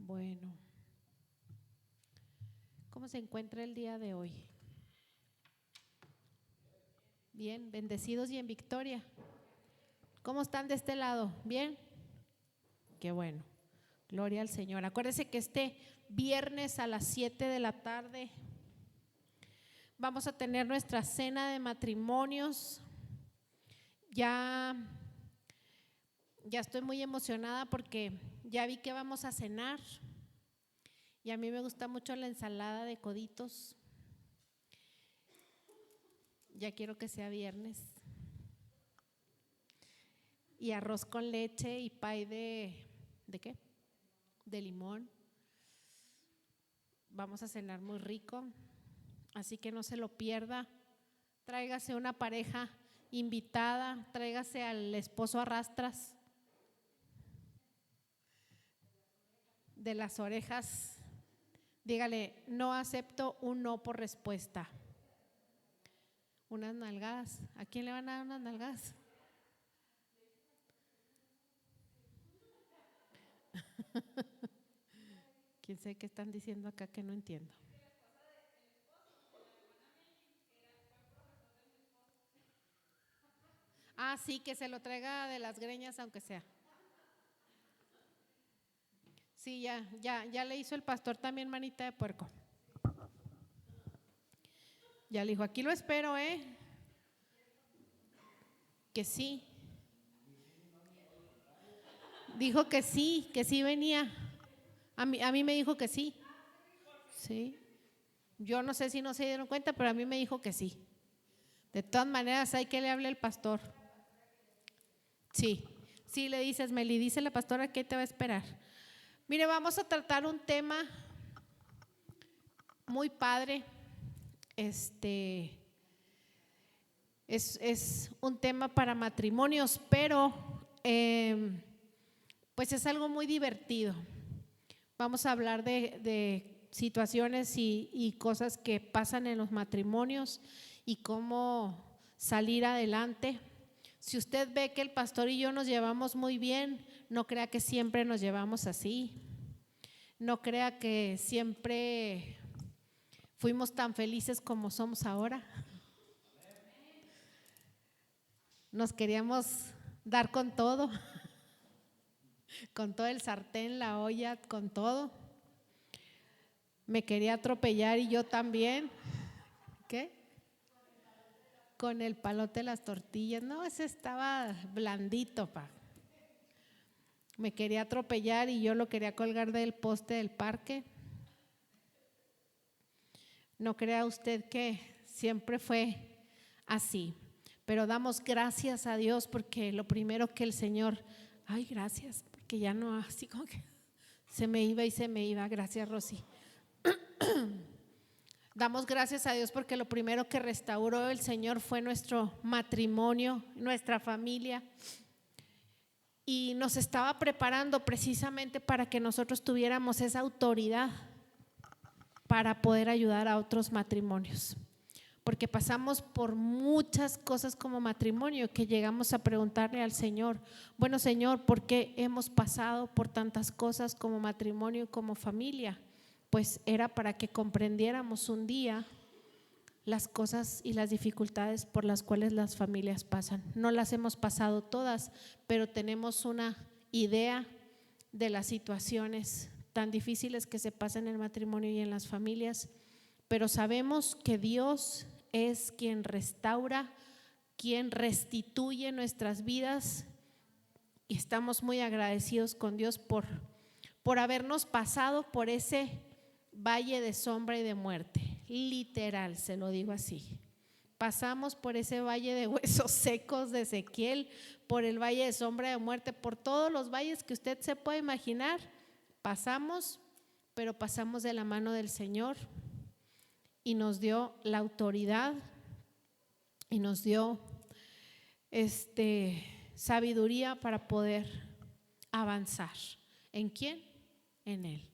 Bueno, ¿cómo se encuentra el día de hoy? Bien, bendecidos y en victoria. ¿Cómo están de este lado? ¿Bien? Qué bueno, gloria al Señor. Acuérdense que este viernes a las 7 de la tarde vamos a tener nuestra cena de matrimonios. Ya estoy muy emocionada porque ya vi que vamos a cenar y a mí me gusta mucho la ensalada de coditos. Ya quiero que sea viernes. Y arroz con leche y pay ¿de qué? De limón. Vamos a cenar muy rico, así que no se lo pierda. Tráigase una pareja invitada, tráigase al esposo a rastras. De las orejas, dígale: no acepto un no por respuesta. Unas nalgadas. ¿A quién le van a dar unas nalgadas? ¿Quién sabe qué están diciendo acá que no entiendo? Ah, sí, que se lo traiga de las greñas aunque sea. Sí, ya le hizo el pastor también manita de puerco. Ya le dijo: aquí lo espero, que sí. Dijo que sí venía. A mí me dijo que sí. Sí. Yo no sé si no se dieron cuenta, pero a mí me dijo que sí. De todas maneras, hay que le hable el pastor. Sí, le dices: Meli, dice la pastora que te va a esperar. Mire, vamos a tratar un tema muy padre. Es un tema para matrimonios, pero pues es algo muy divertido. Vamos a hablar de situaciones y cosas que pasan en los matrimonios y cómo salir adelante. Si usted ve que el pastor y yo nos llevamos muy bien, no crea que siempre nos llevamos así. No crea que siempre fuimos tan felices como somos ahora. Nos queríamos dar con todo el sartén, la olla, con todo. Me quería atropellar y yo también. ¿Qué? Con el palote de las tortillas. No, ese estaba blandito, pa. Me quería atropellar y yo lo quería colgar del poste del parque. No crea usted que siempre fue así, pero damos gracias a Dios porque lo primero que el Señor, ay, gracias, porque ya no, así como que se me iba, gracias, Rosy. Damos gracias a Dios porque lo primero que restauró el Señor fue nuestro matrimonio, nuestra familia, y nos estaba preparando precisamente para que nosotros tuviéramos esa autoridad para poder ayudar a otros matrimonios, porque pasamos por muchas cosas como matrimonio que llegamos a preguntarle al Señor: bueno, Señor, ¿por qué hemos pasado por tantas cosas como matrimonio y como familia? Pues era para que comprendiéramos un día las cosas y las dificultades por las cuales las familias pasan. No las hemos pasado todas, pero tenemos una idea de las situaciones tan difíciles que se pasan en el matrimonio y en las familias, pero sabemos que Dios es quien restaura, quien restituye nuestras vidas, y estamos muy agradecidos con Dios por habernos pasado por ese valle de sombra y de muerte. Literal, se lo digo así. Pasamos por ese valle de huesos secos de Ezequiel, por el valle de sombra de muerte, por todos los valles que usted se puede imaginar. Pasamos, pero pasamos de la mano del Señor y nos dio la autoridad y nos dio sabiduría para poder avanzar. ¿En quién? En Él.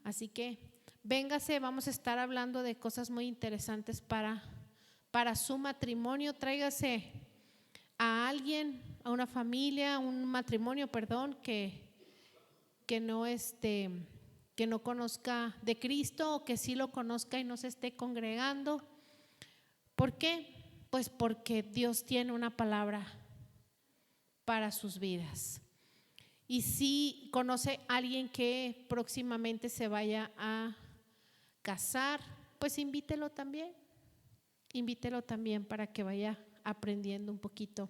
Así que véngase, vamos a estar hablando de cosas muy interesantes para su matrimonio. Tráigase a alguien, a una familia, un matrimonio, perdón, que no que no conozca de Cristo o que sí lo conozca y no se esté congregando. ¿Por qué? Pues porque Dios tiene una palabra para sus vidas. Y si conoce a alguien que próximamente se vaya a casar, pues invítelo también para que vaya aprendiendo un poquito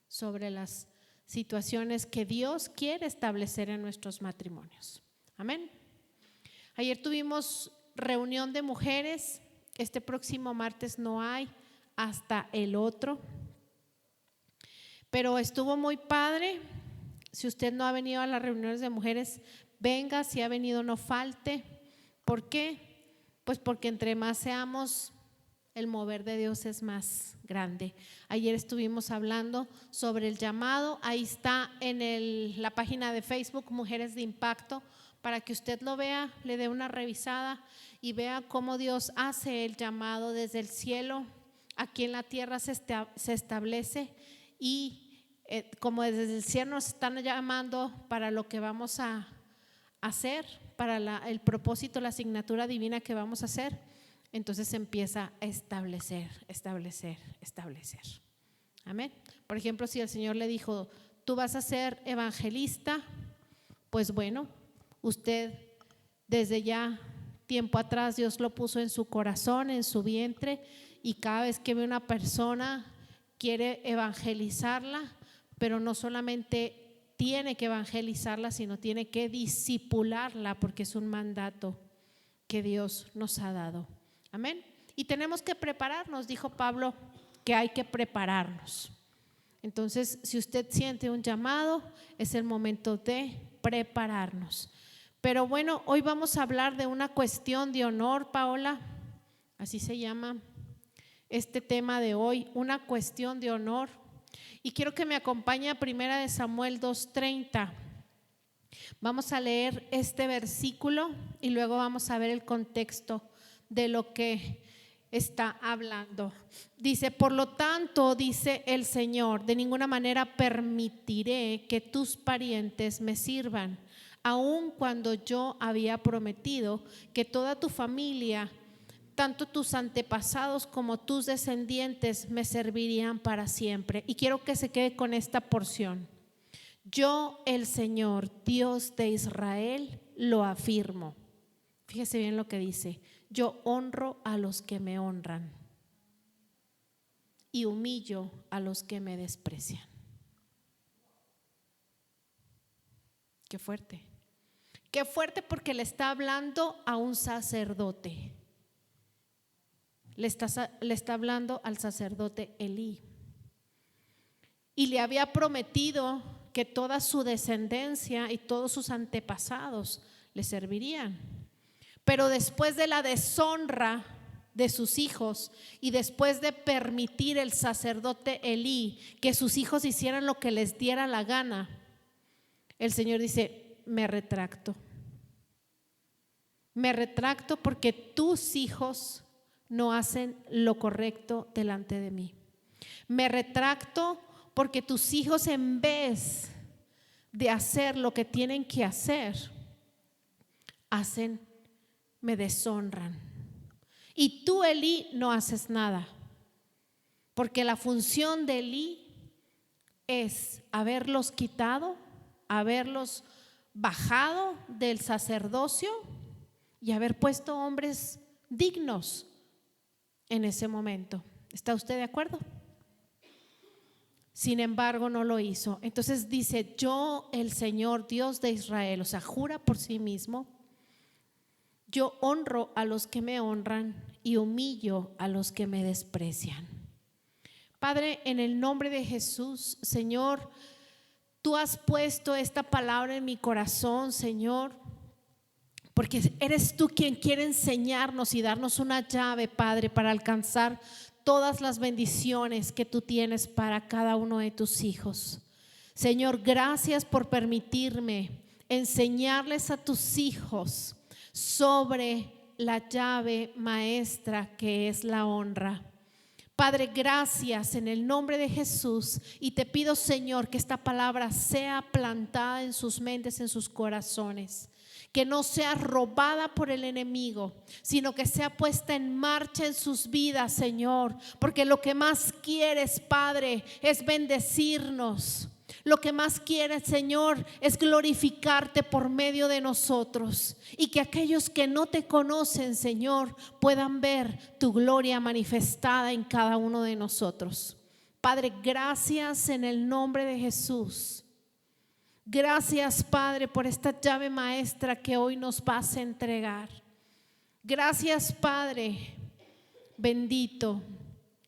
sobre las situaciones que Dios quiere establecer en nuestros matrimonios. Amén. Ayer tuvimos reunión de mujeres, este próximo martes no hay, hasta el otro, pero estuvo muy padre. Si usted no ha venido a las reuniones de mujeres, venga, si ha venido no falte. ¿Por qué? Pues porque entre más seamos, el mover de Dios es más grande. Ayer estuvimos hablando sobre el llamado, ahí está en la página de Facebook Mujeres de Impacto, para que usted lo vea, le dé una revisada y vea cómo Dios hace el llamado desde el cielo, aquí en la tierra se establece y como desde el cielo nos están llamando para lo que vamos a hacer, para el propósito, la asignatura divina que vamos a hacer, entonces se empieza a establecer. Amén. Por ejemplo, si el Señor le dijo, tú vas a ser evangelista, pues bueno, usted desde ya tiempo atrás Dios lo puso en su corazón, en su vientre, y cada vez que ve una persona quiere evangelizarla, pero no solamente tiene que evangelizarla, sino tiene que discipularla, porque es un mandato que Dios nos ha dado. Amén. Y tenemos que prepararnos, dijo Pablo, que hay que prepararnos. Entonces, si usted siente un llamado, es el momento de prepararnos. Pero bueno, hoy vamos a hablar de una cuestión de honor, Paola, así se llama este tema de hoy, una cuestión de honor. Y quiero que me acompañe a 1 Samuel 2:30. Vamos a leer este versículo y luego vamos a ver el contexto de lo que está hablando. Dice, por lo tanto, dice el Señor, de ninguna manera permitiré que tus parientes me sirvan, aun cuando yo había prometido que toda tu familia, tanto tus antepasados como tus descendientes, me servirían para siempre. Y quiero que se quede con esta porción. Yo, el Señor, Dios de Israel, lo afirmo. Fíjese bien lo que dice. Yo honro a los que me honran y humillo a los que me desprecian. Qué fuerte. Qué fuerte, porque le está hablando a un sacerdote. Le está hablando al sacerdote Elí. Y le había prometido que toda su descendencia y todos sus antepasados le servirían. Pero después de la deshonra de sus hijos y después de permitir el sacerdote Elí que sus hijos hicieran lo que les diera la gana, el Señor dice, me retracto. Me retracto porque tus hijos no hacen lo correcto delante de mí. Me retracto porque tus hijos, en vez de hacer lo que tienen que hacer, me deshonran. Y tú, Elí, no haces nada, porque la función de Elí es haberlos quitado, haberlos bajado del sacerdocio y haber puesto hombres dignos en ese momento. ¿Está usted de acuerdo? Sin embargo, no lo hizo. Entonces dice, yo, el Señor, Dios de Israel, o sea, jura por sí mismo, yo honro a los que me honran y humillo a los que me desprecian. Padre, en el nombre de Jesús, Señor, tú has puesto esta palabra en mi corazón, Señor, porque eres tú quien quiere enseñarnos y darnos una llave, Padre, para alcanzar todas las bendiciones que tú tienes para cada uno de tus hijos. Señor, gracias por permitirme enseñarles a tus hijos sobre la llave maestra que es la honra. Padre, gracias en el nombre de Jesús, y te pido, Señor, que esta palabra sea plantada en sus mentes, en sus corazones, que no sea robada por el enemigo, sino que sea puesta en marcha en sus vidas, Señor, porque lo que más quieres, Padre, es bendecirnos. Lo que más quieres, Señor, es glorificarte por medio de nosotros, y que aquellos que no te conocen, Señor, puedan ver tu gloria manifestada en cada uno de nosotros. Padre, gracias en el nombre de Jesús. Gracias, Padre, por esta llave maestra que hoy nos vas a entregar. Gracias, Padre bendito,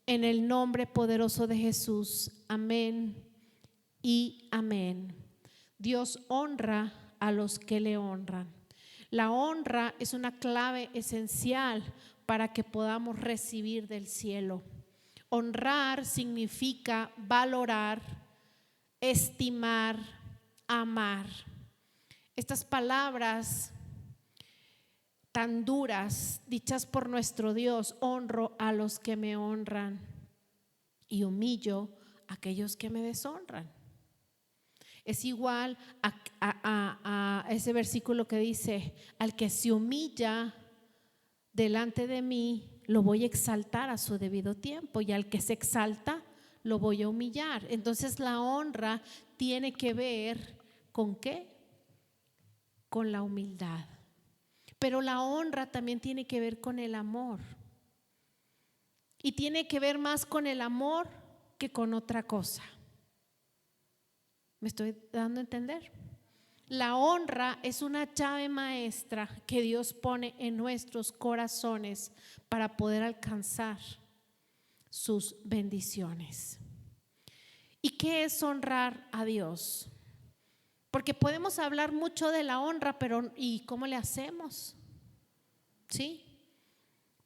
en el nombre poderoso de Jesús. Amén y amén. Dios honra a los que le honran. La honra es una clave esencial para que podamos recibir del cielo. Honrar significa valorar, estimar, amar. Estas palabras tan duras dichas por nuestro Dios: honro a los que me honran y humillo a aquellos que me deshonran. Es igual a ese versículo que dice: al que se humilla delante de mí, lo voy a exaltar a su debido tiempo, y al que se exalta, lo voy a humillar. Entonces la honra tiene que ver ¿con qué? Con la humildad. Pero la honra también tiene que ver con el amor, y tiene que ver más con el amor que con otra cosa. ¿Me estoy dando a entender? La honra es una llave maestra que Dios pone en nuestros corazones para poder alcanzar sus bendiciones. ¿Y qué es honrar a Dios? Porque podemos hablar mucho de la honra, pero ¿y cómo le hacemos? ¿Sí?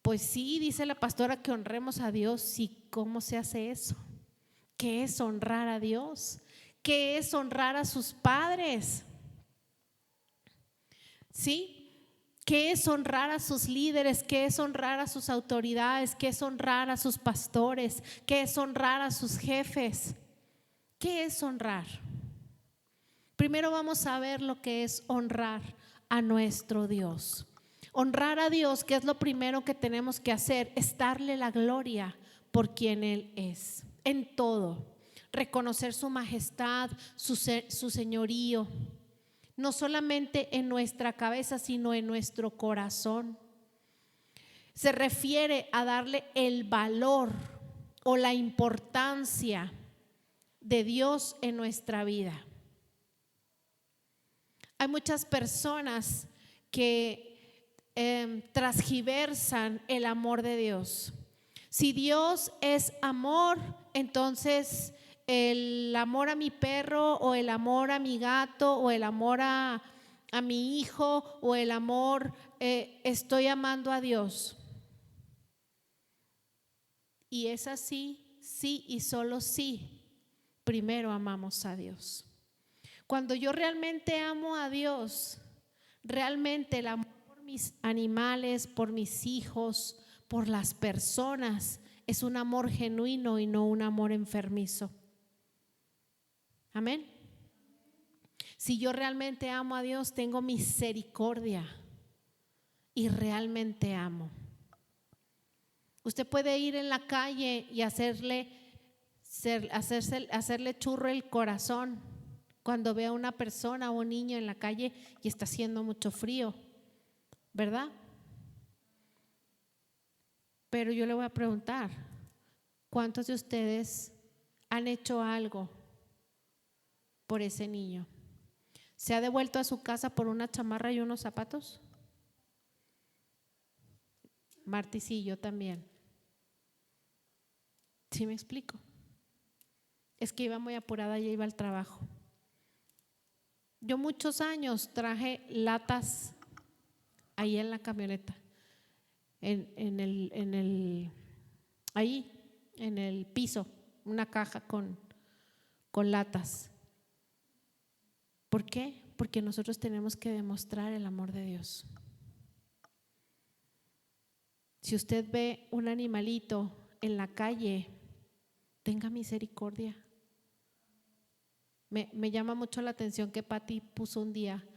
Pues sí, dice la pastora que honremos a Dios. ¿Y cómo se hace eso? ¿Qué es honrar a Dios? ¿Qué es honrar a sus padres? ¿Sí? ¿Qué es honrar a sus líderes? ¿Qué es honrar a sus autoridades? ¿Qué es honrar a sus pastores? ¿Qué es honrar a sus jefes? ¿Qué es honrar? Primero vamos a ver lo que es honrar a nuestro Dios. Honrar a Dios, que es lo primero que tenemos que hacer, es darle la gloria por quien Él es, en todo. Reconocer su majestad, su señorío, no solamente en nuestra cabeza, sino en nuestro corazón. Se refiere a darle el valor o la importancia de Dios en nuestra vida. Hay muchas personas que transgiversan el amor de Dios. Si Dios es amor, entonces el amor a mi perro, o el amor a mi gato, o el amor a mi hijo, o el amor, estoy amando a Dios. Y es así, sí y solo sí. Primero amamos a Dios. Cuando yo realmente amo a Dios, realmente el amor por mis animales, por mis hijos, por las personas, es un amor genuino y no un amor enfermizo. Amén. Si yo realmente amo a Dios, tengo misericordia y realmente amo. Usted puede ir en la calle y hacerle churro el corazón cuando ve a una persona o un niño en la calle y está haciendo mucho frío, ¿verdad? Pero yo le voy a preguntar, ¿cuántos de ustedes han hecho algo por ese niño? ¿Se ha devuelto a su casa por una chamarra y unos zapatos? Marti, sí, yo también. ¿Sí me explico? Es que iba muy apurada y iba al trabajo. Yo muchos años traje latas ahí en la camioneta, ahí en el piso, una caja con latas. ¿Por qué? Porque nosotros tenemos que demostrar el amor de Dios. Si usted ve un animalito en la calle, tenga misericordia. Me llama mucho la atención que Patti puso un día,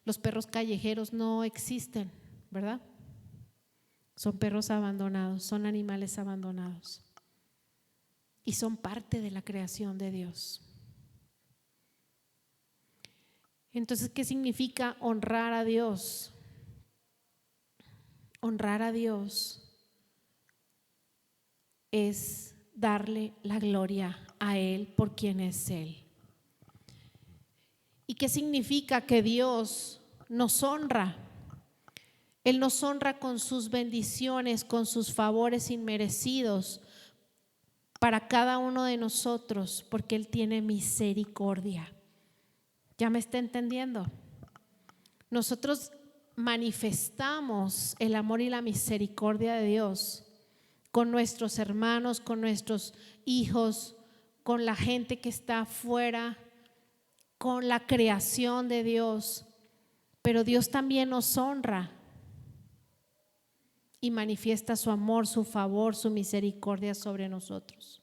los perros callejeros no existen, ¿verdad? Son perros abandonados, son animales abandonados y son parte de la creación de Dios. Entonces, ¿qué significa honrar a Dios? Honrar a Dios es darle la gloria a Él por quien es Él. ¿Y qué significa que Dios nos honra? Él nos honra con sus bendiciones, con sus favores inmerecidos para cada uno de nosotros, porque Él tiene misericordia. ¿Ya me está entendiendo? Nosotros manifestamos el amor y la misericordia de Dios con nuestros hermanos, con nuestros hijos, con la gente que está afuera, con la creación de Dios. Pero Dios también nos honra y manifiesta su amor, su favor, su misericordia sobre nosotros.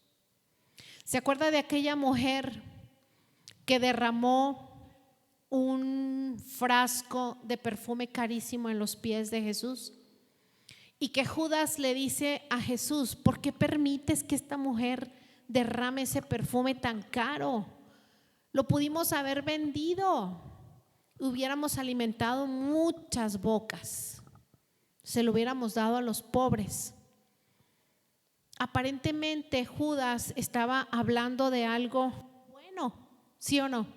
¿Se acuerda de aquella mujer que derramó un frasco de perfume carísimo en los pies de Jesús? Y que Judas le dice a Jesús: ¿por qué permites que esta mujer derrame ese perfume tan caro? Lo pudimos haber vendido, hubiéramos alimentado muchas bocas, se lo hubiéramos dado a los pobres. Aparentemente Judas estaba hablando de algo bueno, ¿sí o no?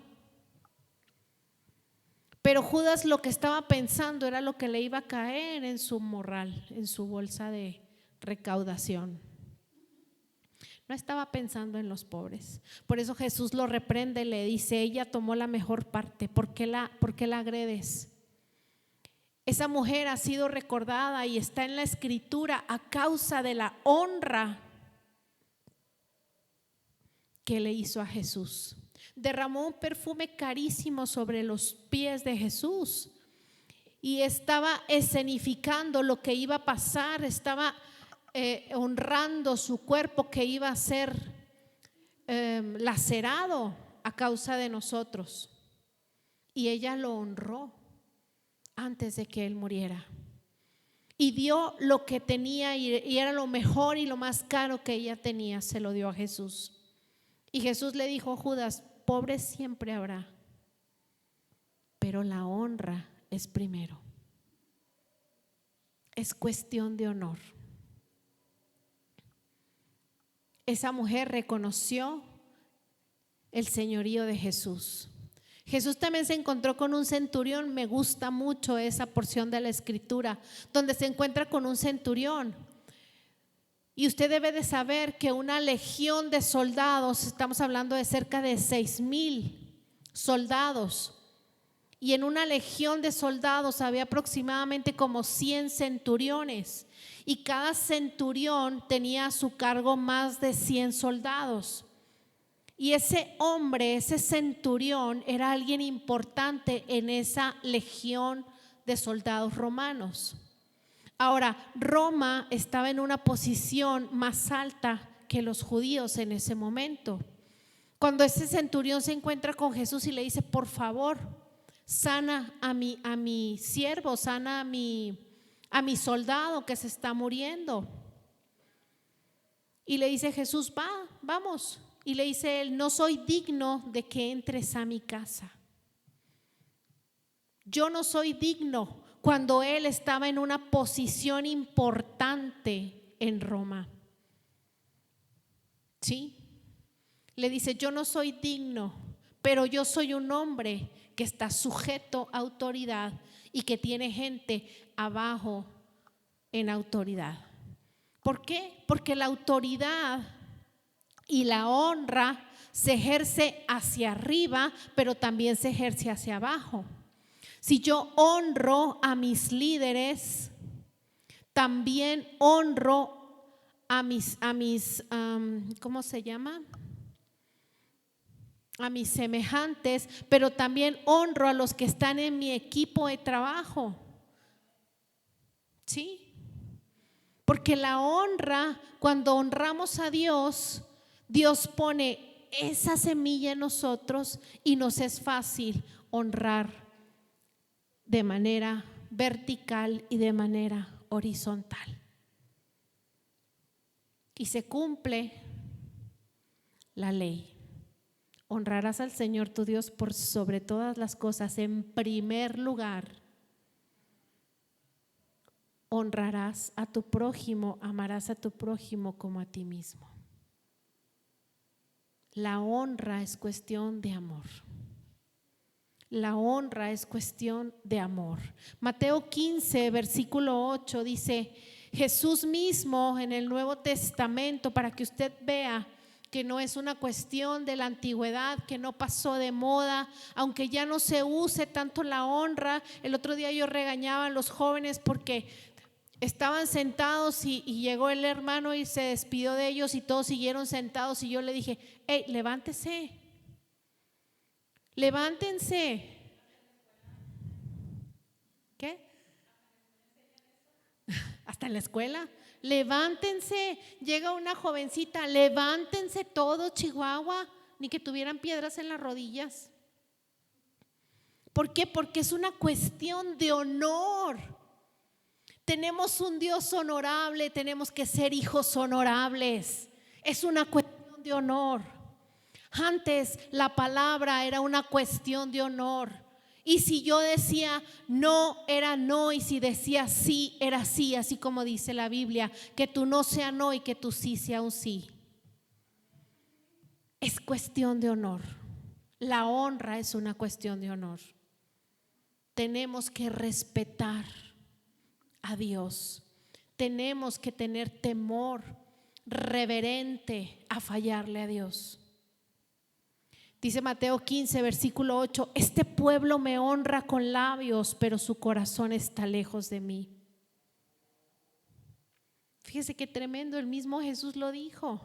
Pero Judas lo que estaba pensando era lo que le iba a caer en su morral, en su bolsa de recaudación. No estaba pensando en los pobres. Por eso Jesús lo reprende, le dice: ella tomó la mejor parte, ¿por qué la agredes? Esa mujer ha sido recordada y está en la Escritura a causa de la honra que le hizo a Jesús. Derramó un perfume carísimo sobre los pies de Jesús y estaba escenificando lo que iba a pasar, estaba honrando su cuerpo que iba a ser lacerado a causa de nosotros. Y ella lo honró antes de que él muriera y dio lo que tenía, y era lo mejor y lo más caro que ella tenía, se lo dio a Jesús. Y Jesús le dijo: Judas, pobres siempre habrá, pero la honra es primero. Es cuestión de honor. Esa mujer reconoció el señorío de Jesús. Jesús también se encontró con un centurión. Me gusta mucho esa porción de la Escritura donde se encuentra con un centurión. Y usted debe de saber que una legión de soldados, estamos hablando de cerca de 6,000 soldados, y en una legión de soldados había aproximadamente como 100 centuriones, y cada centurión tenía a su cargo más de 100 soldados. Y ese hombre, ese centurión, era alguien importante en esa legión de soldados romanos. Ahora, Roma estaba en una posición más alta que los judíos en ese momento. Cuando ese centurión se encuentra con Jesús y le dice: por favor, sana a mi siervo, sana a mi soldado que se está muriendo. Y le dice Jesús: vamos. Y le dice él: no soy digno de que entres a mi casa. Yo no soy digno. Cuando él estaba en una posición importante en Roma, ¿sí? Le dice: yo no soy digno, pero yo soy un hombre que está sujeto a autoridad y que tiene gente abajo en autoridad. ¿Por qué? Porque la autoridad y la honra se ejerce hacia arriba, pero también se ejerce hacia abajo. Si yo honro a mis líderes, también honro a mis ¿cómo se llama? A mis semejantes, pero también honro a los que están en mi equipo de trabajo. ¿Sí? Porque la honra, cuando honramos a Dios, Dios pone esa semilla en nosotros y nos es fácil honrar de manera vertical y de manera horizontal. Y se cumple la ley. Honrarás al Señor tu Dios por sobre todas las cosas. En primer lugar, honrarás a tu prójimo, amarás a tu prójimo como a ti mismo. La honra es cuestión de amor. La honra es cuestión de amor. Mateo 15, versículo 8 dice: Jesús mismo en el Nuevo Testamento, para que usted vea que no es una cuestión de la antigüedad, que no pasó de moda, aunque ya no se use tanto la honra. El otro día yo regañaba a los jóvenes porque estaban sentados y llegó el hermano y se despidió de ellos y todos siguieron sentados, y yo le dije: hey, levántense. ¿Qué? Hasta en la escuela. Levántense. Llega una jovencita, levántense todos, Chihuahua, ni que tuvieran piedras en las rodillas. ¿Por qué? Porque es una cuestión de honor. Tenemos un Dios honorable, tenemos que ser hijos honorables. Es una cuestión de honor. Antes la palabra era una cuestión de honor. Y si yo decía no, era no, y si decía sí, era sí, así como dice la Biblia, que tu no sea no y que tu sí sea un sí. Es cuestión de honor. La honra es una cuestión de honor. Tenemos que respetar a Dios. Tenemos que tener temor reverente a fallarle a Dios. Dice Mateo 15, versículo 8: este pueblo me honra con labios, pero su corazón está lejos de mí. Fíjese qué tremendo, el mismo Jesús lo dijo: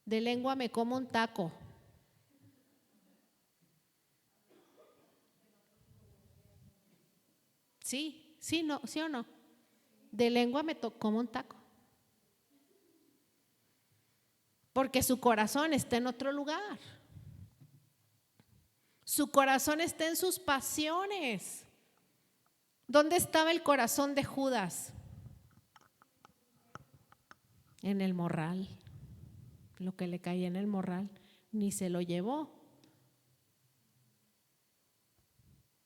de lengua me como un taco. Sí, no, sí o no. De lengua me como un taco. Porque su corazón está en otro lugar. Su corazón está en sus pasiones. ¿Dónde estaba el corazón de Judas? En el morral. Lo que le caía en el morral, ni se lo llevó.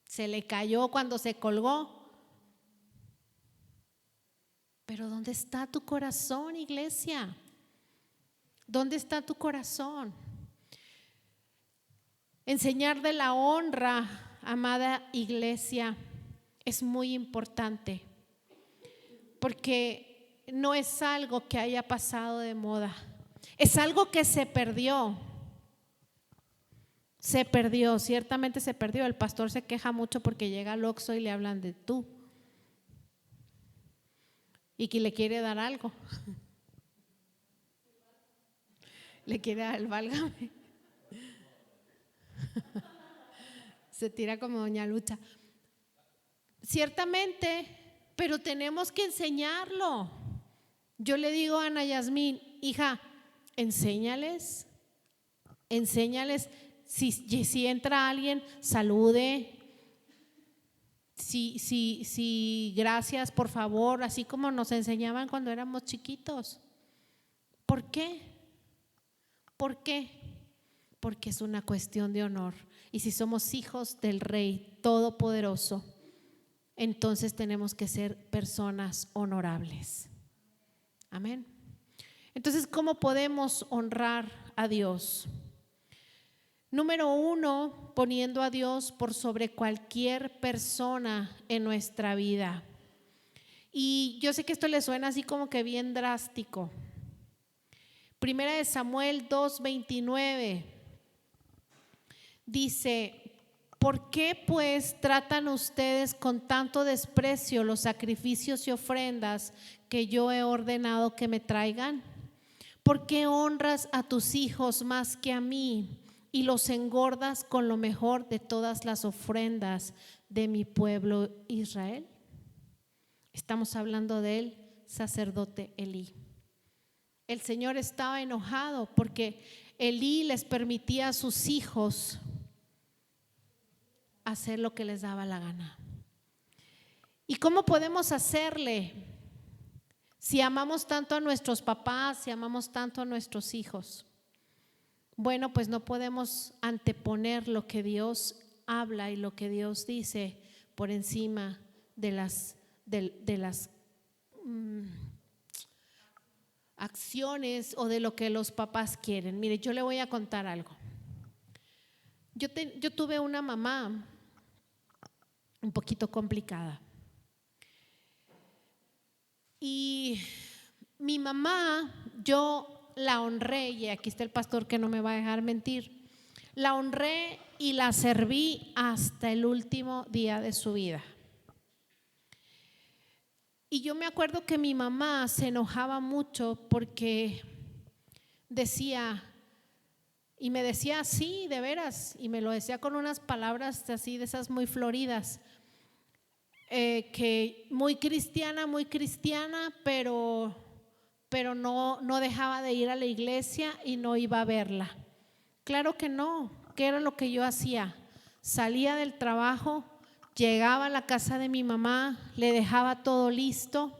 Se le cayó cuando se colgó. Pero ¿dónde está tu corazón, iglesia? ¿Dónde está tu corazón? Enseñar de la honra, amada iglesia, es muy importante, porque no es algo que haya pasado de moda, es algo que se perdió, ciertamente se perdió. El pastor se queja mucho porque llega al Oxxo y le hablan de tú y que le quiere dar algo, le quiere dar el válgame. Se tira como doña Lucha. Ciertamente, pero tenemos que enseñarlo. Yo le digo a Ana Yasmín: hija, enséñales. Si entra alguien, salude. Si gracias, por favor, así como nos enseñaban cuando éramos chiquitos. ¿Por qué? Porque es una cuestión de honor. Y si somos hijos del Rey Todopoderoso, entonces tenemos que ser personas honorables. Amén. Entonces, ¿cómo podemos honrar a Dios? Número 1, poniendo a Dios por sobre cualquier persona en nuestra vida. Y yo sé que esto le suena así como que bien drástico. Primera de Samuel 2:29 dice: ¿por qué pues tratan ustedes con tanto desprecio los sacrificios y ofrendas que yo he ordenado que me traigan? ¿Por qué honras a tus hijos más que a mí y los engordas con lo mejor de todas las ofrendas de mi pueblo Israel? Estamos hablando del sacerdote Elí. El Señor estaba enojado porque Elí les permitía a sus hijos hacer lo que les daba la gana. ¿Y cómo podemos hacerle si amamos tanto a nuestros papás, si amamos tanto a nuestros hijos? Bueno, pues no podemos anteponer lo que Dios habla y lo que Dios dice por encima de las acciones o de lo que los papás quieren. Mire, yo le voy a contar algo. Yo tuve una mamá un poquito complicada. Y mi mamá, yo la honré, y aquí está el pastor que no me va a dejar mentir, la honré y la serví hasta el último día de su vida. Y yo me acuerdo que mi mamá se enojaba mucho porque decía, y me decía así, de veras, y me lo decía con unas palabras así de esas muy floridas, que muy cristiana, pero no dejaba de ir a la iglesia y no iba a verla. Claro que no. ¿Qué era lo que yo hacía? Salía del trabajo, llegaba a la casa de mi mamá, le dejaba todo listo.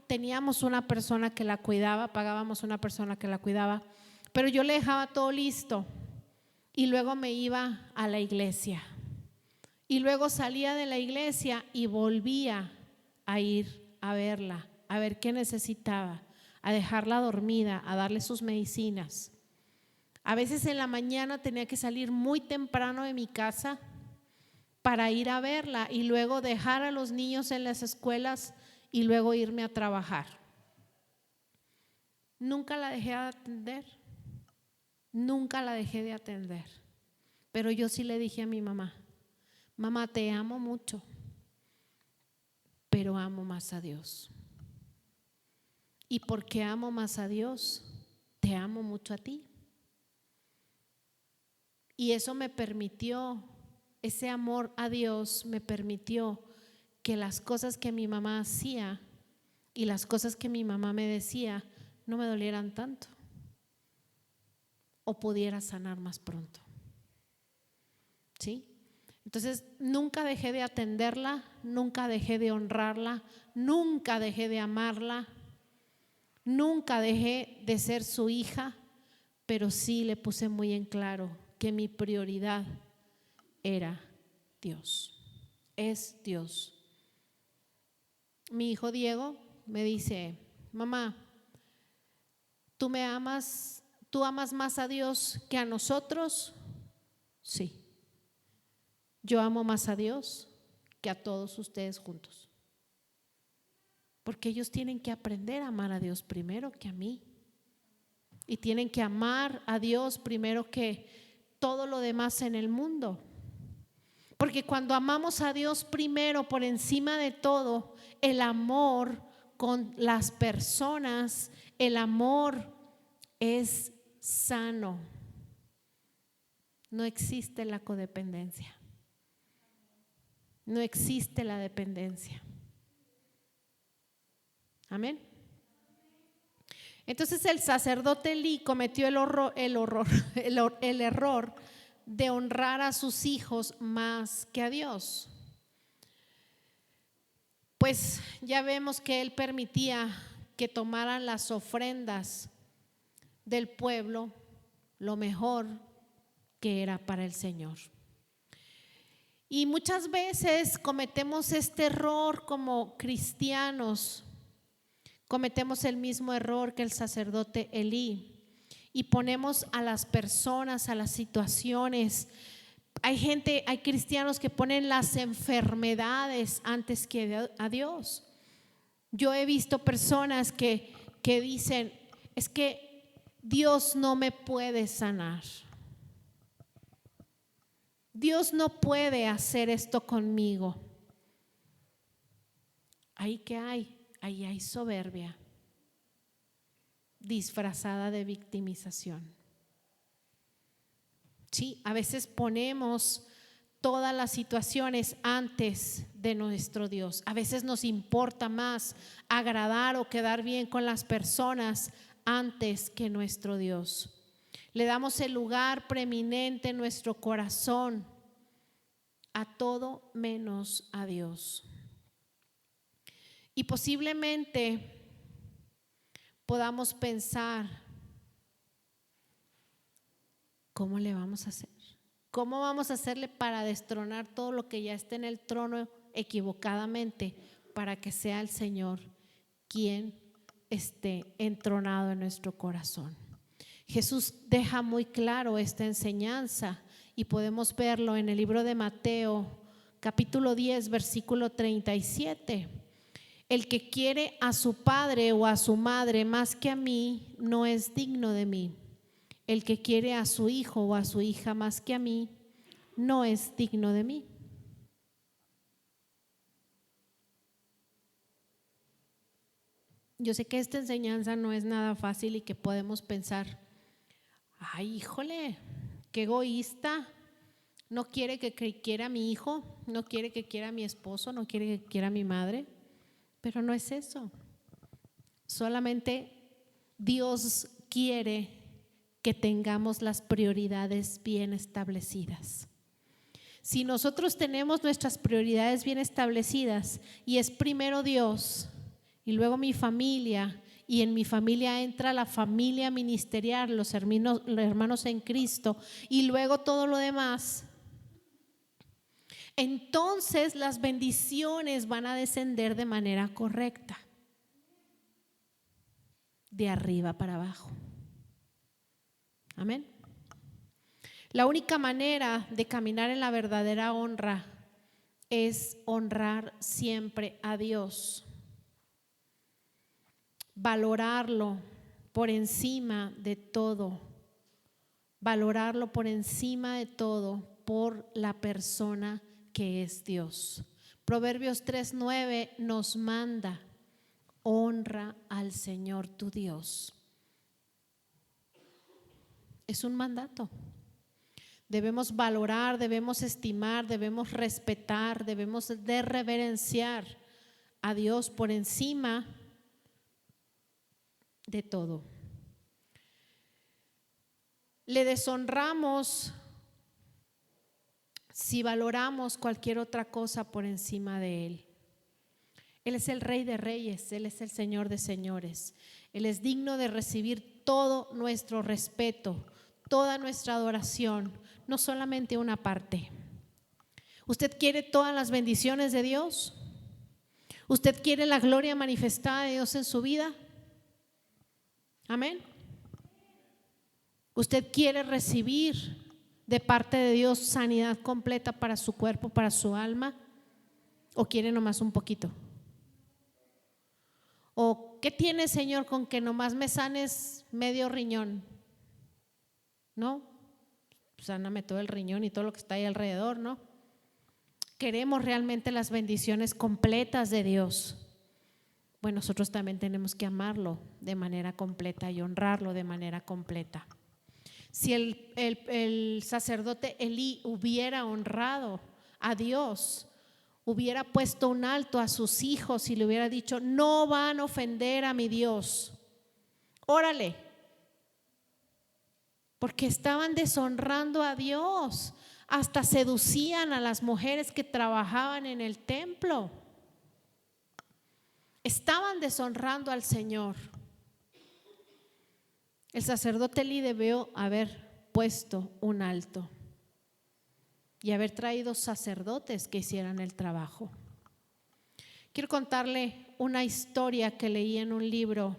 Teníamos una persona que la cuidaba, pagábamos una persona que la cuidaba, pero yo le dejaba todo listo y luego me iba a la iglesia. Y luego salía de la iglesia y volvía a ir a verla, a ver qué necesitaba, a dejarla dormida, a darle sus medicinas. A veces en la mañana tenía que salir muy temprano de mi casa para ir a verla y luego dejar a los niños en las escuelas y luego irme a trabajar. Nunca la dejé de atender, pero yo sí le dije a mi mamá: mamá, te amo mucho, pero amo más a Dios. Y porque amo más a Dios, te amo mucho a ti. Y eso me permitió, ese amor a Dios me permitió que las cosas que mi mamá hacía y las cosas que mi mamá me decía no me dolieran tanto, o pudiera sanar más pronto. ¿Sí? Entonces nunca dejé de atenderla, nunca dejé de honrarla, nunca dejé de amarla, nunca dejé de ser su hija, pero sí le puse muy en claro que mi prioridad era Dios, es Dios. Mi hijo Diego me dice: mamá, ¿tú amas más a Dios que a nosotros? Sí. Yo amo más a Dios que a todos ustedes juntos, porque ellos tienen que aprender a amar a Dios primero que a mí, y tienen que amar a Dios primero que todo lo demás en el mundo, porque cuando amamos a Dios primero por encima de todo, el amor con las personas, el amor es sano. No existe la codependencia. No existe la dependencia. Amén. Entonces el sacerdote Elí cometió el error de honrar a sus hijos más que a Dios. Pues ya vemos que él permitía que tomaran las ofrendas del pueblo, lo mejor que era para el Señor. Y muchas veces cometemos este error como cristianos, cometemos el mismo error que el sacerdote Elí y ponemos a las personas, a las situaciones. Hay cristianos que ponen las enfermedades antes que a Dios. Yo he visto personas que dicen: es que Dios no me puede sanar. Dios no puede hacer esto conmigo. Ahí hay soberbia disfrazada de victimización. Sí, a veces ponemos todas las situaciones antes de nuestro Dios. A veces nos importa más agradar o quedar bien con las personas antes que nuestro Dios. Le damos el lugar preeminente en nuestro corazón a todo menos a Dios. Y posiblemente podamos pensar, ¿cómo le vamos a hacer? ¿Cómo vamos a hacerle para destronar todo lo que ya está en el trono equivocadamente, para que sea el Señor quien esté entronado en nuestro corazón? Jesús deja muy claro esta enseñanza y podemos verlo en el libro de Mateo, capítulo 10, versículo 37. El que quiere a su padre o a su madre más que a mí no es digno de mí. El que quiere a su hijo o a su hija más que a mí no es digno de mí. Yo sé que esta enseñanza no es nada fácil y que podemos pensar, ay, híjole, qué egoísta, no quiere que quiera a mi hijo, no quiere que quiera a mi esposo, no quiere que quiera a mi madre. Pero no es eso. Solamente Dios quiere que tengamos las prioridades bien establecidas. Si nosotros tenemos nuestras prioridades bien establecidas y es primero Dios y luego mi familia, y en mi familia entra la familia ministerial, los hermanos en Cristo, y luego todo lo demás, entonces las bendiciones van a descender de manera correcta, de arriba para abajo. Amén. La única manera de caminar en la verdadera honra es honrar siempre a Dios, valorarlo por encima de todo, valorarlo por encima de todo por la persona que es Dios. Proverbios 3:9 nos manda: honra al Señor tu Dios. Es un mandato. Debemos valorar, debemos estimar, debemos respetar, debemos de reverenciar a Dios por encima de todo. Le deshonramos si valoramos cualquier otra cosa por encima de Él. Él es el Rey de Reyes, Él es el Señor de Señores. Él es digno de recibir todo nuestro respeto, toda nuestra adoración, no solamente una parte. ¿Usted quiere todas las bendiciones de Dios? ¿Usted quiere la gloria manifestada de Dios en su vida? Amén. ¿Usted quiere recibir de parte de Dios sanidad completa para su cuerpo, para su alma? ¿O quiere nomás un poquito? ¿O qué tiene, Señor, con que nomás me sanes medio riñón? ¿No? Sáname todo el riñón y todo lo que está ahí alrededor, ¿no? Queremos realmente las bendiciones completas de Dios. Bueno, nosotros también tenemos que amarlo de manera completa y honrarlo de manera completa. Si el sacerdote Elí hubiera honrado a Dios, hubiera puesto un alto a sus hijos y le hubiera dicho: no van a ofender a mi Dios, órale, porque estaban deshonrando a Dios, hasta seducían a las mujeres que trabajaban en el templo, estaban deshonrando al Señor. El sacerdote Elí debió haber puesto un alto y haber traído sacerdotes que hicieran el trabajo. Quiero contarle una historia que leí en un libro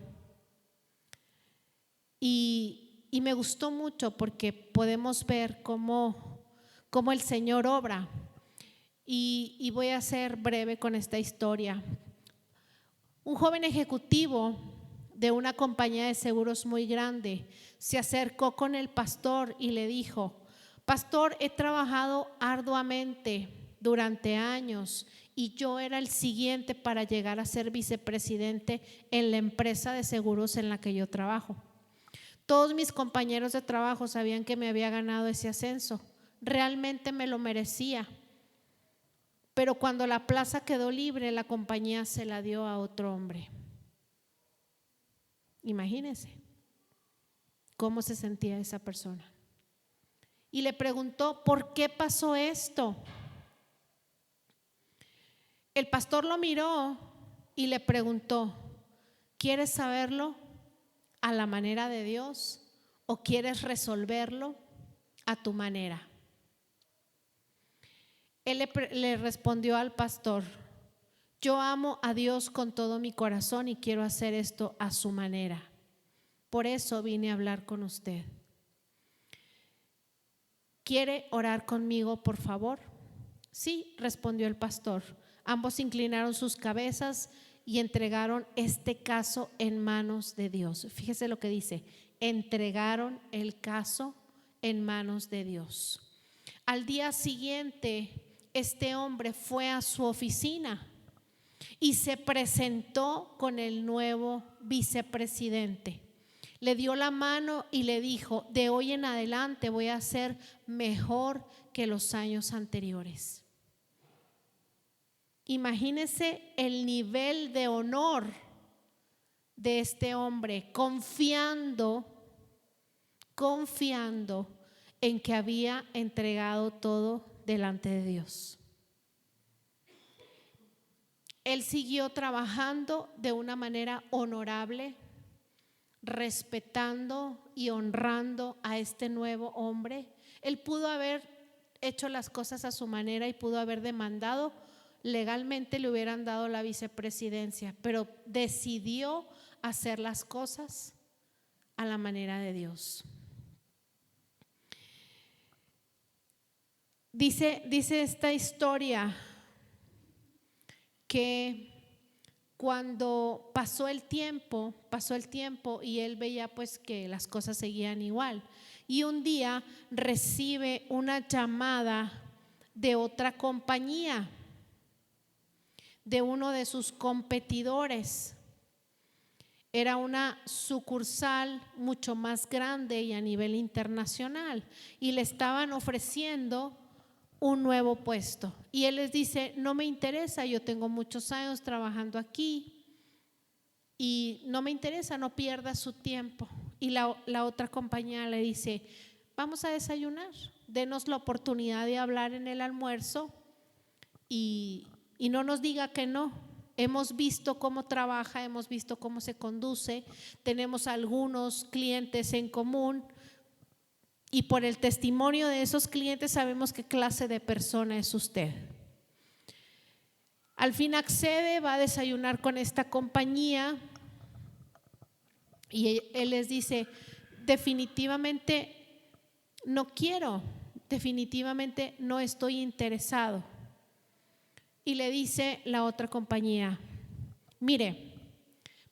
y me gustó mucho porque podemos ver cómo el Señor obra. Y voy a ser breve con esta historia. Un joven ejecutivo de una compañía de seguros muy grande se acercó con el pastor y le dijo: pastor, he trabajado arduamente durante años y yo era el siguiente para llegar a ser vicepresidente en la empresa de seguros en la que yo trabajo. Todos mis compañeros de trabajo sabían que me había ganado ese ascenso. realmente me lo merecía. Pero cuando la plaza quedó libre, la compañía se la dio a otro hombre. Imagínense cómo se sentía esa persona. Y le preguntó, ¿por qué pasó esto? El pastor lo miró y le preguntó, ¿quieres saberlo a la manera de Dios o quieres resolverlo a tu manera? Él le respondió al pastor, yo amo a Dios con todo mi corazón y quiero hacer esto a su manera. Por eso vine a hablar con usted. ¿Quiere orar conmigo, por favor? Sí, respondió el pastor. Ambos inclinaron sus cabezas y entregaron este caso en manos de Dios. Fíjese lo que dice, entregaron el caso en manos de Dios. Al día siguiente, este hombre fue a su oficina y se presentó con el nuevo vicepresidente. Le dio la mano y le dijo, de hoy en adelante voy a ser mejor que los años anteriores. Imagínese el nivel de honor de este hombre, confiando en que había entregado todo delante de Dios. Él siguió trabajando de una manera honorable, respetando y honrando a este nuevo hombre. Él pudo haber hecho las cosas a su manera y pudo haber demandado, legalmente le hubieran dado la vicepresidencia, pero decidió hacer las cosas a la manera de Dios. Dice esta historia que cuando pasó el tiempo y él veía pues que las cosas seguían igual, y un día recibe una llamada de otra compañía, de uno de sus competidores. Era una sucursal mucho más grande y a nivel internacional, y le estaban ofreciendo un nuevo puesto. Y él les dice, no me interesa, yo tengo muchos años trabajando aquí y no me interesa, no pierda su tiempo. Y la otra compañía le dice, vamos a desayunar, denos la oportunidad de hablar en el almuerzo y no nos diga que no. Hemos visto cómo trabaja, hemos visto cómo se conduce, tenemos algunos clientes en común y por el testimonio de esos clientes sabemos qué clase de persona es usted. Al fin accede, va a desayunar con esta compañía y él les dice, definitivamente no quiero, definitivamente no estoy interesado. Y le dice la otra compañía, mire,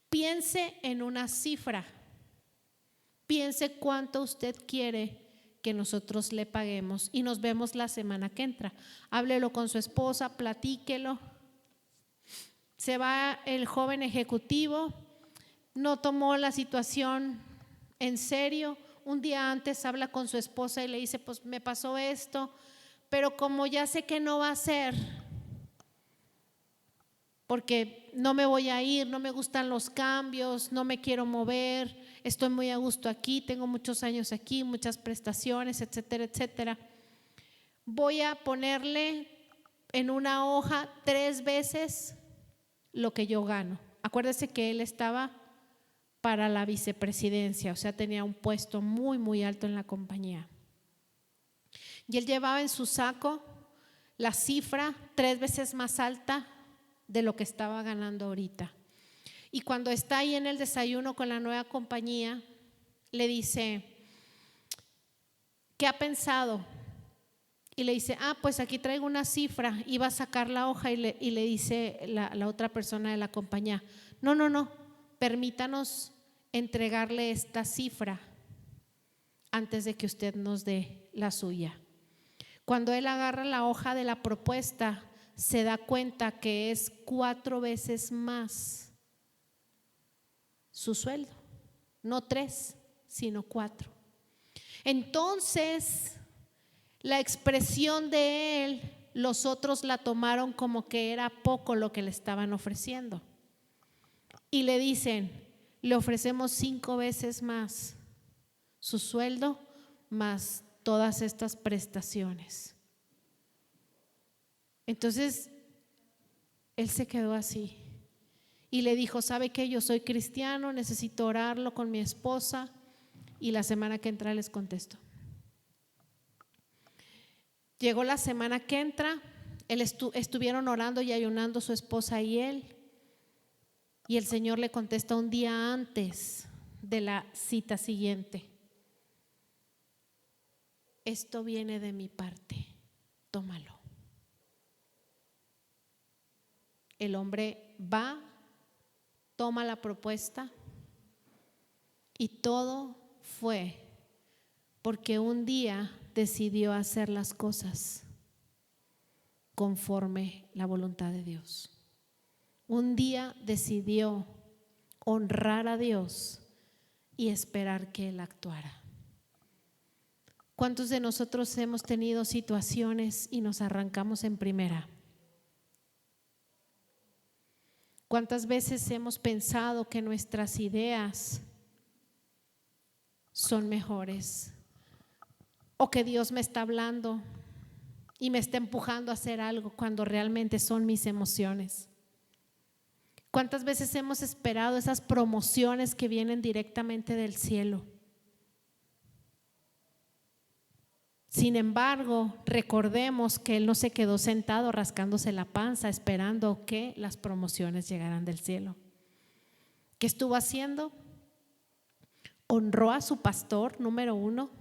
piense en una cifra, piense cuánto usted quiere que nosotros le paguemos y nos vemos la semana que entra. Háblelo con su esposa, platíquelo. Se va el joven ejecutivo, no tomó la situación en serio. Un día antes habla con su esposa y le dice, pues me pasó esto, pero como ya sé que no va a ser, porque no me voy a ir, no me gustan los cambios, no me quiero mover, estoy muy a gusto aquí, tengo muchos años aquí, muchas prestaciones, etcétera, etcétera. Voy a ponerle en una hoja 3 veces lo que yo gano. Acuérdese que él estaba para la vicepresidencia, o sea, tenía un puesto muy, muy alto en la compañía. Y él llevaba en su saco la cifra 3 veces más alta de lo que estaba ganando ahorita. Y cuando está ahí en el desayuno con la nueva compañía, le dice, ¿qué ha pensado? Y le dice, pues aquí traigo una cifra. Iba a sacar la hoja y le dice la otra persona de la compañía, no, permítanos entregarle esta cifra antes de que usted nos dé la suya. Cuando él agarra la hoja de la propuesta, se da cuenta que es 4 veces más su sueldo, no 3, sino 4. Entonces La expresión de él, los otros la tomaron como que era poco lo que le estaban ofreciendo. Y le dicen, le ofrecemos 5 veces más su sueldo, más todas estas prestaciones. Entonces, él se quedó así y le dijo, ¿sabe qué? Yo soy cristiano, necesito orarlo con mi esposa y la semana que entra les contesto. Llegó la semana que entra, estuvieron orando y ayunando su esposa y él, y el Señor le contesta un día antes de la cita siguiente: esto viene de mi parte, tómalo. El hombre va, toma la propuesta y todo fue porque un día decidió hacer las cosas conforme la voluntad de Dios. Un día decidió honrar a Dios y esperar que Él actuara. ¿Cuántos de nosotros hemos tenido situaciones y nos arrancamos en primera? ¿Cuántas veces hemos pensado que nuestras ideas son mejores? O que Dios me está hablando y me está empujando a hacer algo cuando realmente son mis emociones. ¿Cuántas veces hemos esperado esas promociones que vienen directamente del cielo? Sin embargo, recordemos que Él no se quedó sentado rascándose la panza esperando que las promociones llegaran del cielo. ¿Qué estuvo haciendo? Honró a su pastor, número 1,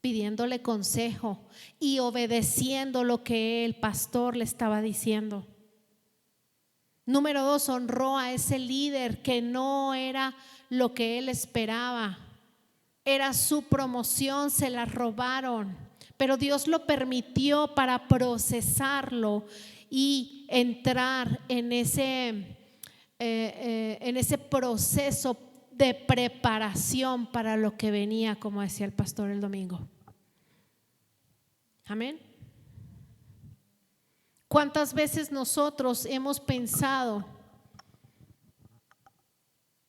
pidiéndole consejo y obedeciendo lo que el pastor le estaba diciendo. Número 2, honró a ese líder que no era lo que él esperaba. Era su promoción, se la robaron, pero Dios lo permitió para procesarlo y entrar en ese proceso de preparación para lo que venía, como decía el pastor el domingo. Amén. ¿Cuántas veces nosotros hemos pensado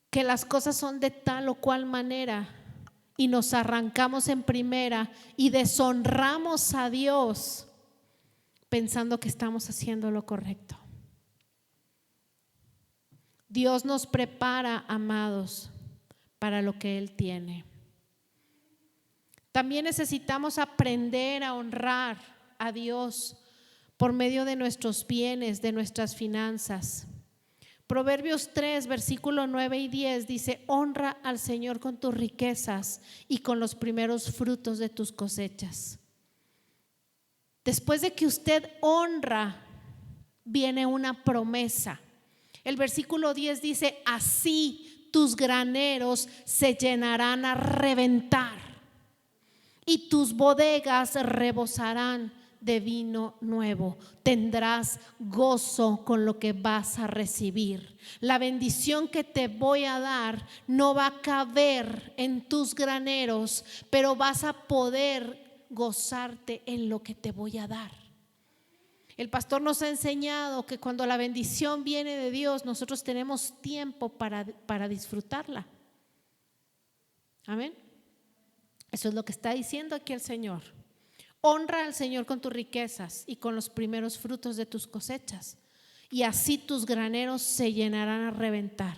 que las cosas son de tal o cual manera y nos arrancamos en primera y deshonramos a Dios pensando que estamos haciendo lo correcto? Dios nos prepara, amados, para lo que Él tiene. También necesitamos aprender a honrar a Dios por medio de nuestros bienes, de nuestras finanzas. Proverbios 3, versículo 9 y 10 dice: honra al Señor con tus riquezas y con los primeros frutos de tus cosechas. Después de que usted honra, viene una promesa. El versículo 10 dice: así tus graneros se llenarán a reventar y tus bodegas rebosarán de vino nuevo. Tendrás gozo con lo que vas a recibir. La bendición que te voy a dar no va a caber en tus graneros, pero vas a poder gozarte en lo que te voy a dar. El pastor nos ha enseñado que cuando la bendición viene de Dios, nosotros tenemos tiempo para disfrutarla. Amén. Eso es lo que está diciendo aquí el Señor. Honra al Señor con tus riquezas y con los primeros frutos de tus cosechas, y así tus graneros se llenarán a reventar.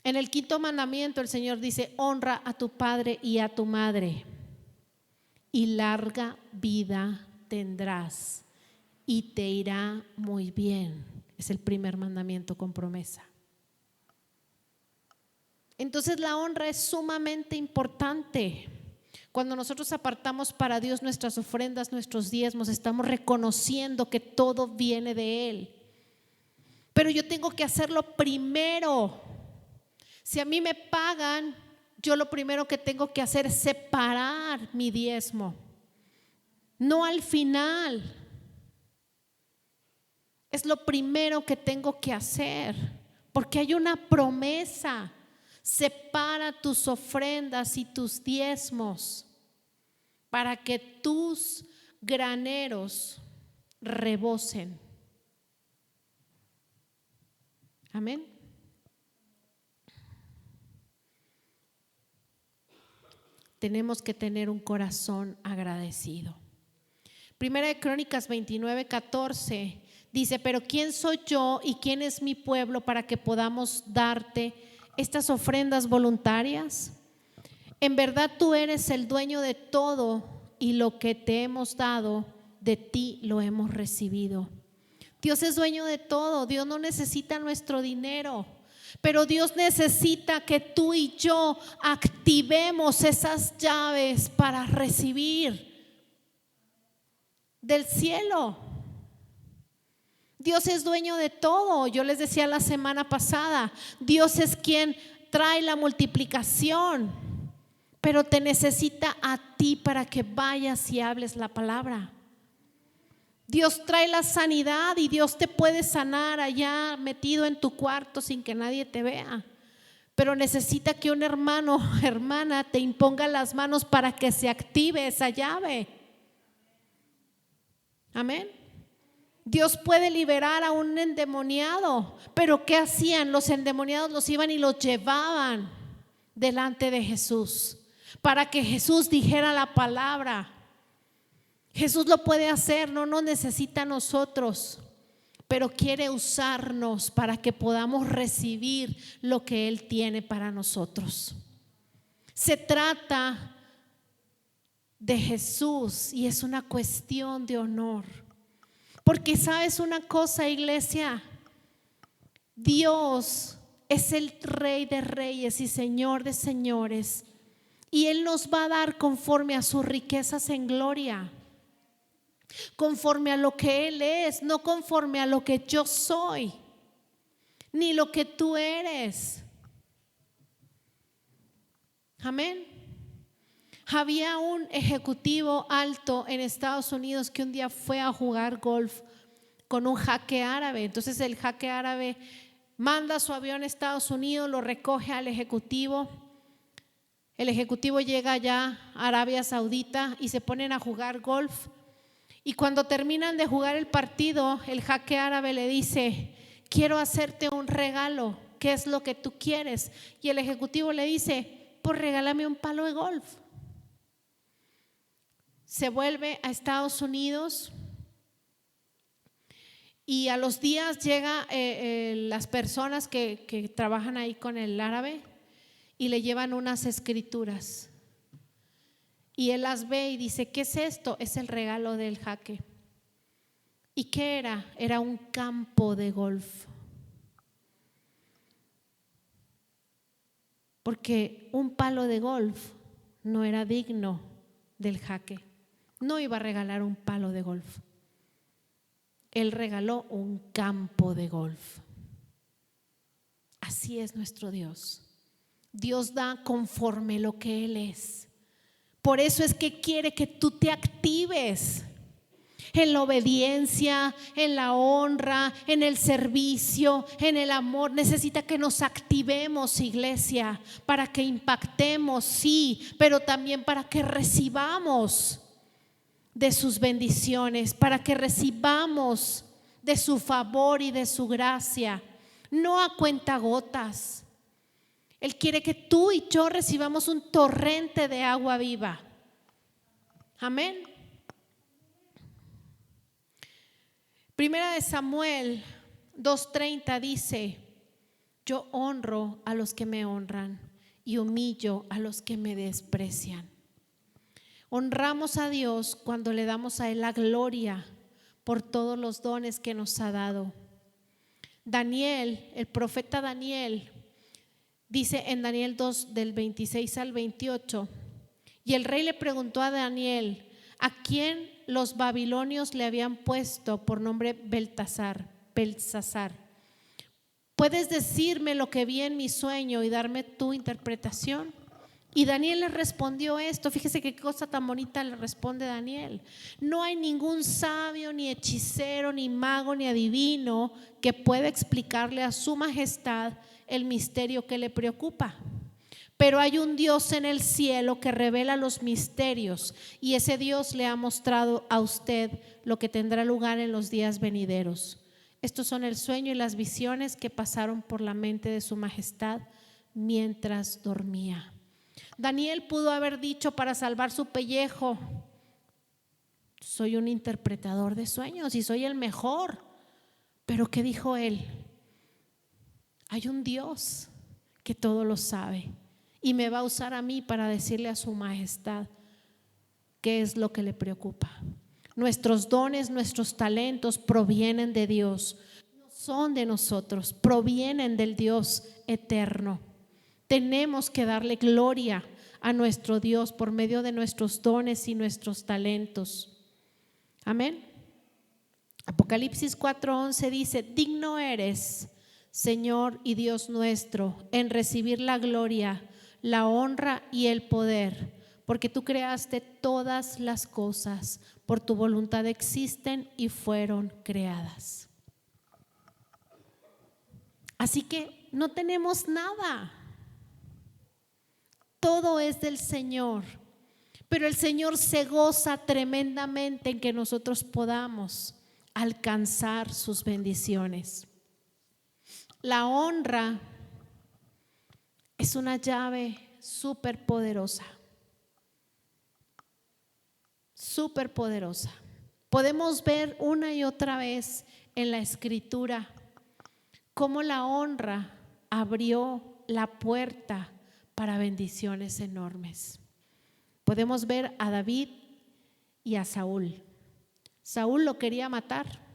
En el 5º mandamiento el Señor dice: honra a tu padre y a tu madre, y larga vida tendrás y te irá muy bien. Es el primer mandamiento con promesa. Entonces la honra es sumamente importante. Cuando nosotros apartamos para Dios nuestras ofrendas, nuestros diezmos, estamos reconociendo que todo viene de Él. Pero yo tengo que hacerlo primero. Si a mí me pagan, yo lo primero que tengo que hacer es separar mi diezmo, no al final. Es lo primero que tengo que hacer, porque hay una promesa. Separa tus ofrendas y tus diezmos. para que tus graneros rebosen. Amén. Tenemos que tener un corazón agradecido. Primera de Crónicas 29:14 dice: pero ¿quién soy yo y quién es mi pueblo para que podamos darte estas ofrendas voluntarias? En verdad tú eres el dueño de todo y lo que te hemos dado, de ti lo hemos recibido. Dios es dueño de todo. Dios no necesita nuestro dinero, pero Dios necesita que tú y yo activemos esas llaves para recibir del cielo. Dios es dueño de todo. Yo les decía la semana pasada, Dios es quien trae la multiplicación, pero te necesita a ti para que vayas y hables la palabra. Dios trae la sanidad y Dios te puede sanar allá metido en tu cuarto sin que nadie te vea, pero necesita que un hermano o hermana te imponga las manos para que se active esa llave. Amén. Dios puede liberar a un endemoniado, pero ¿qué hacían? Los endemoniados los iban y los llevaban delante de Jesús para que Jesús dijera la palabra. Jesús lo puede hacer, no nos necesita a nosotros, pero quiere usarnos para que podamos recibir lo que Él tiene para nosotros. Se trata de Jesús y es una cuestión de honor. Porque sabes una cosa, iglesia, Dios es el Rey de reyes y Señor de señores, y Él nos va a dar conforme a sus riquezas en gloria, conforme a lo que Él es, no conforme a lo que yo soy, ni lo que tú eres. Amén. Había un ejecutivo alto en Estados Unidos que un día fue a jugar golf con un jeque árabe. Entonces el jeque árabe manda su avión a Estados Unidos, lo recoge al ejecutivo. El ejecutivo llega allá a Arabia Saudita y se ponen a jugar golf. Y cuando terminan de jugar el partido, el jeque árabe le dice: quiero hacerte un regalo, ¿qué es lo que tú quieres? Y el ejecutivo le dice: pues regálame un palo de golf. Se vuelve a Estados Unidos y a los días llegan las personas que trabajan ahí con el árabe y le llevan unas escrituras. Y él las ve y dice: ¿qué es esto? Es el regalo del jeque. ¿Y qué era? Era un campo de golf. Porque un palo de golf no era digno del jeque. No iba a regalar un palo de golf. Él regaló un campo de golf. Así es nuestro Dios. Dios da conforme lo que Él es. Por eso es que quiere que tú te actives en la obediencia, en la honra, en el servicio, en el amor. Necesita que nos activemos, iglesia, para que impactemos, sí, pero también para que recibamos de sus bendiciones, para que recibamos de su favor y de su gracia, no a cuentagotas. Él quiere que tú y yo recibamos un torrente de agua viva. Amén. Primera de Samuel 2:30 dice: yo honro a los que me honran y humillo a los que me desprecian. Honramos a Dios cuando le damos a Él la gloria por todos los dones que nos ha dado. Daniel, el profeta Daniel, dice en Daniel 2 del 26 al 28: y el rey le preguntó a Daniel a quién los babilonios le habían puesto por nombre Belsasar. ¿Puedes decirme lo que vi en mi sueño y darme tu interpretación? Y Daniel le respondió esto. Fíjese qué cosa tan bonita le responde Daniel: no hay ningún sabio, ni hechicero, ni mago, ni adivino que pueda explicarle a su majestad el misterio que le preocupa. Pero hay un Dios en el cielo que revela los misterios, y ese Dios le ha mostrado a usted lo que tendrá lugar en los días venideros. Estos son el sueño y las visiones que pasaron por la mente de su majestad mientras dormía. Daniel pudo haber dicho para salvar su pellejo: soy un interpretador de sueños y soy el mejor. Pero ¿qué dijo él? Hay un Dios que todo lo sabe y me va a usar a mí para decirle a su majestad qué es lo que le preocupa. Nuestros dones, nuestros talentos provienen de Dios, no son de nosotros, provienen del Dios eterno. Tenemos que darle gloria a nuestro Dios por medio de nuestros dones y nuestros talentos. Amén. Apocalipsis 4:11 dice: digno eres, Señor y Dios nuestro, en recibir la gloria, la honra y el poder, porque tú creaste todas las cosas, por tu voluntad existen y fueron creadas. Así que no tenemos nada, todo es del Señor, pero el Señor se goza tremendamente en que nosotros podamos alcanzar sus bendiciones. La honra es una llave súper poderosa, súper poderosa. Podemos ver una y otra vez en la Escritura cómo la honra abrió la puerta para bendiciones enormes. Podemos ver a David y a Saúl. Saúl lo quería matar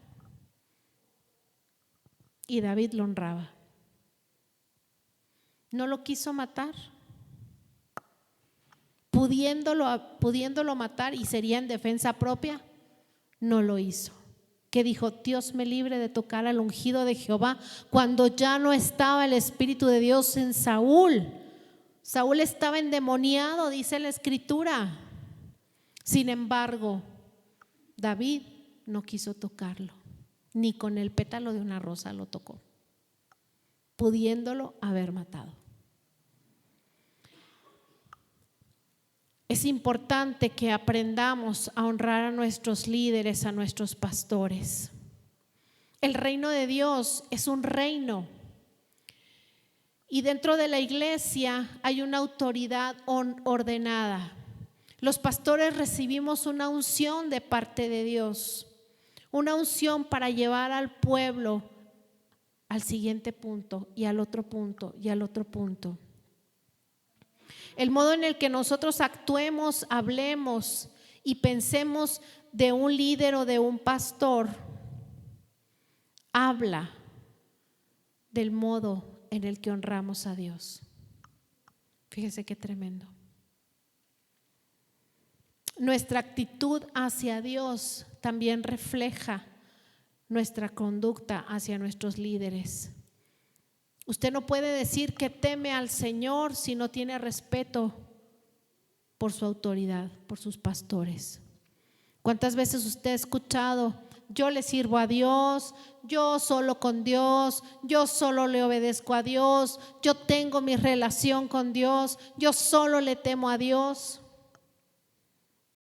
y David lo honraba. No lo quiso matar, pudiéndolo matar y sería en defensa propia, no lo hizo. Que dijo: Dios me libre de tocar al ungido de Jehová, cuando ya no estaba el Espíritu de Dios en Saúl. Saúl estaba endemoniado, dice la Escritura. Sin embargo, David no quiso tocarlo, ni con el pétalo de una rosa lo tocó, pudiéndolo haber matado. Es importante que aprendamos a honrar a nuestros líderes, a nuestros pastores. El reino de Dios es un reino, y dentro de la iglesia hay una autoridad ordenada. Los pastores recibimos una unción de parte de Dios, una unción para llevar al pueblo al siguiente punto y al otro punto y al otro punto. El modo en el que nosotros actuemos, hablemos y pensemos de un líder o de un pastor habla del modo en el que honramos a Dios. Fíjese qué tremendo. Nuestra actitud hacia Dios también refleja nuestra conducta hacia nuestros líderes. Usted no puede decir que teme al Señor si no tiene respeto por su autoridad, por sus pastores. ¿Cuántas veces usted ha escuchado: yo le sirvo a Dios, yo solo con Dios, yo solo le obedezco a Dios, yo tengo mi relación con Dios, yo solo le temo a Dios?